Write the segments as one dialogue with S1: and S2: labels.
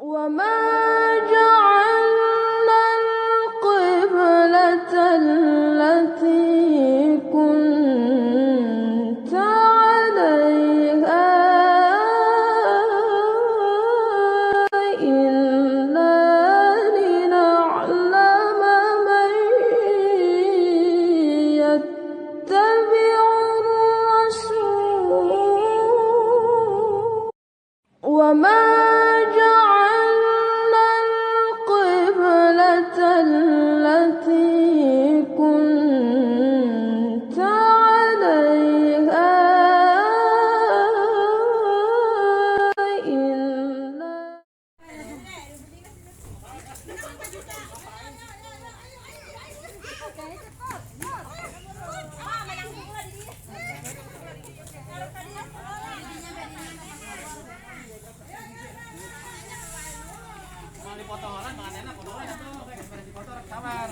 S1: وما جعلنا القبلة التي كنت عليها إلا لنعلم من يتبع الرسول وما جعلنا القبلة التي كنت عليها إلا
S2: dipotong orang makan enak, potong orang tuh kayak dipotong sabar.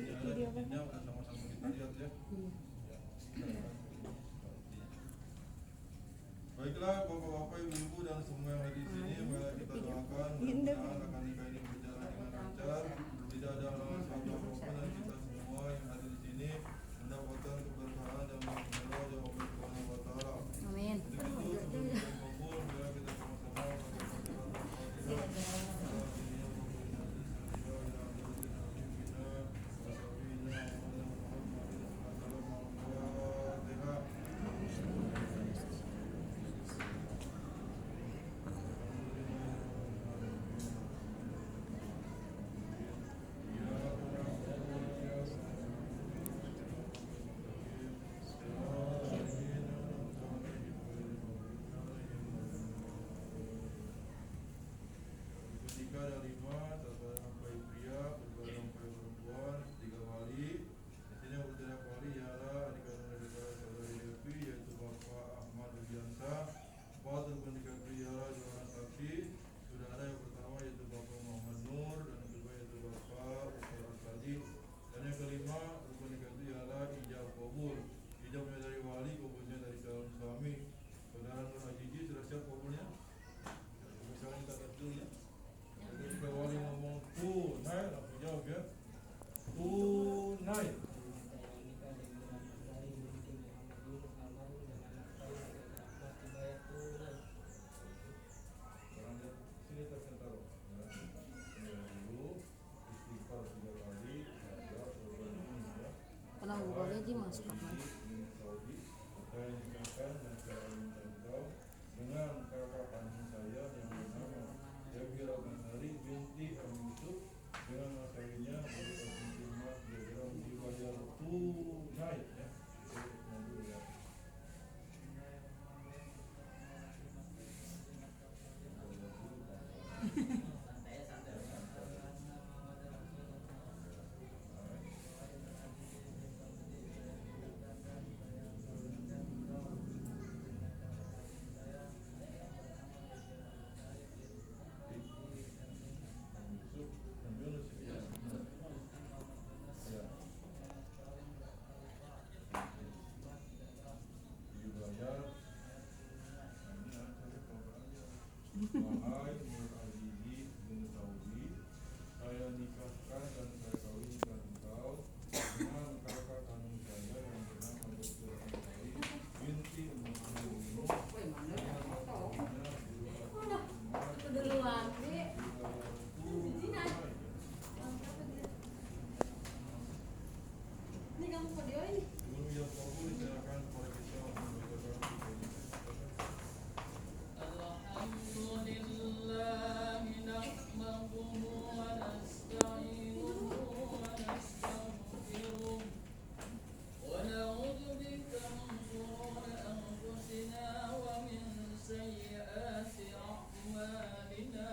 S1: video kan?
S3: Udah sama-sama kita lihat ya. Baiklah bapak-bapak, ibu-ibu dan semua yang ada di sini, mari kita doakan mudah-mudahan akad nikah ini berjalan dengan lancar, tidak ada halangan suatu apapun, dan kita semua yang ada di sini mendapatkan keberkahan dan rahmat dari Allah Subhanahu wa taala.
S4: Amin.
S3: Untuk itu sebelum kita kumpul, mari kita sama-sama Ketika ada 5, satu mempelai pria, kedua mempelai perempuan, 3 wali. Di sini yang bertiga wali ialah adik kandung dari saudari Devi, yaitu Bapak Ahmad Rudiansa. 4 rukun nikah pria ialah Johannes Saksi. Sudah ada yang pertama yaitu Bapak Muhammad Nur, dan yang kedua yaitu Bapak Ustaz Asadi. Dan yang kelima rukun nikah itu ialah ijab kabul. Ijabnya dari wali, kabulnya dari calon suami. Saudara Nur Ajiji sudah siap kabulnya? Misalnya kita lihat dulu ya. Ketika wali ngomong tunai, langsung jawab ya. Tunai. Sekarang lihat sini tasnya taruh. Ya. Dulu istighfar 3 kali, jawab ya.
S4: Kenapa boleh dimasuk apa?
S3: Saudi, saya nikahkan dan saya minta engkau dengan kakak kandung saya yang bernama Devi Ratnasari binti Yusuf, dengan mas kawinnya berupa cincin emas diagram dibayar tunai ya. Itu ya. Wahai Nur Azizi bin Saudi, saya nikahkan dan saya kawinkan engkau dengan kakak kandung saya yang bernama Dr. Ansari binti Muhammad. Sebelum ia kabul, diserahkan kepada kita untuk membacakan
S2: Alhamdulillah nahmaduhu wa nasta'inuhu wa nastaghfiruh wa na'udzu bika min shururi anfusina wa min sayyiati a'malina.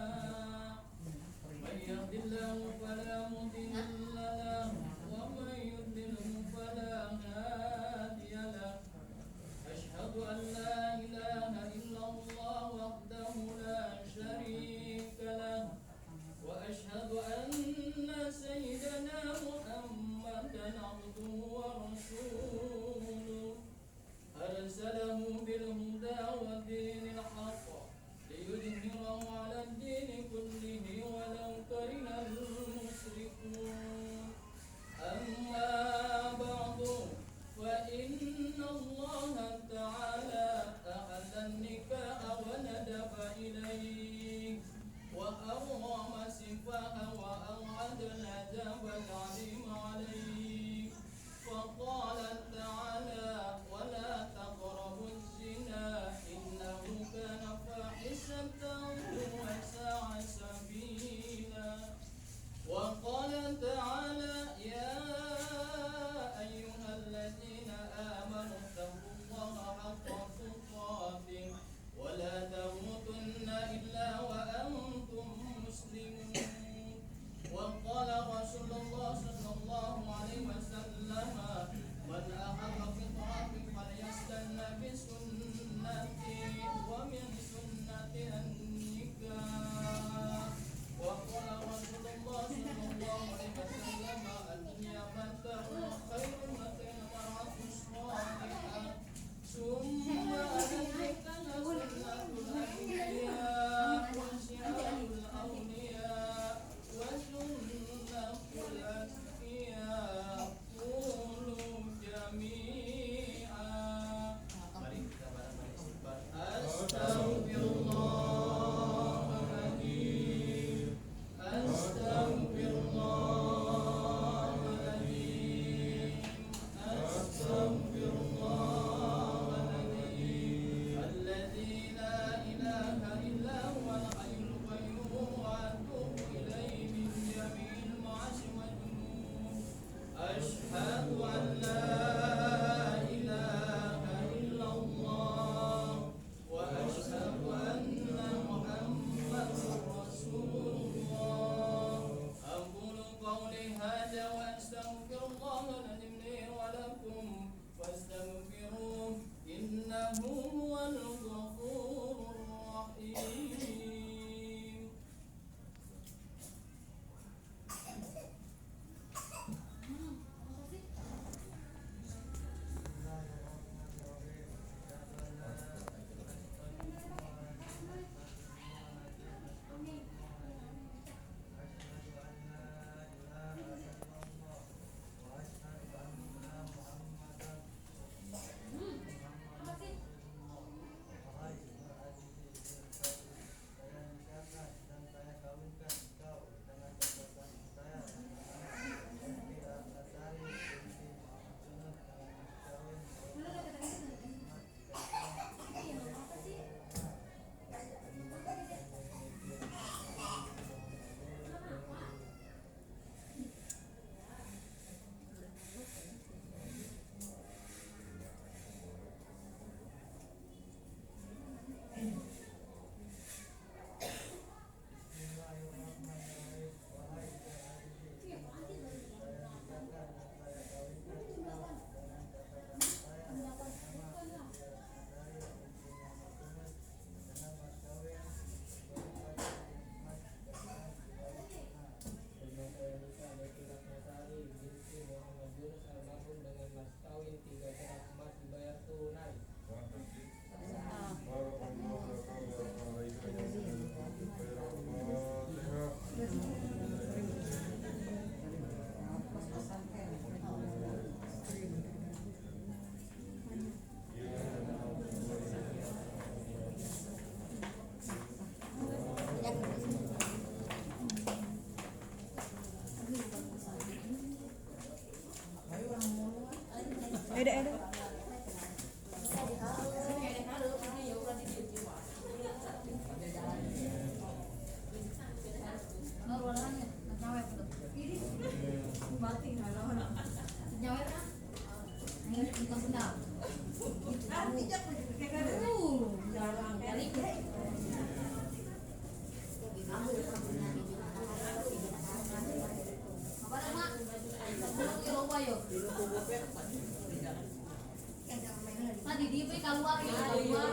S2: Man yahdihillahu fala mudilla lahu wa man yudlilhu fala hadiya lahu. أشهد أن لا إله إلا الله وحده لا شريك له وأشهد أن سيدنا محمدا عبده ورسوله أرسله بالهدى ودين الحق ليظهره على الدين كله ولو كره المشركون. أما بعد فإن الله تعالى أحل النكاح وندب إليه وحرم السفاح وأوعد العذاب العليم عليه. فقال
S5: Tadi dia keluar ya, keluar.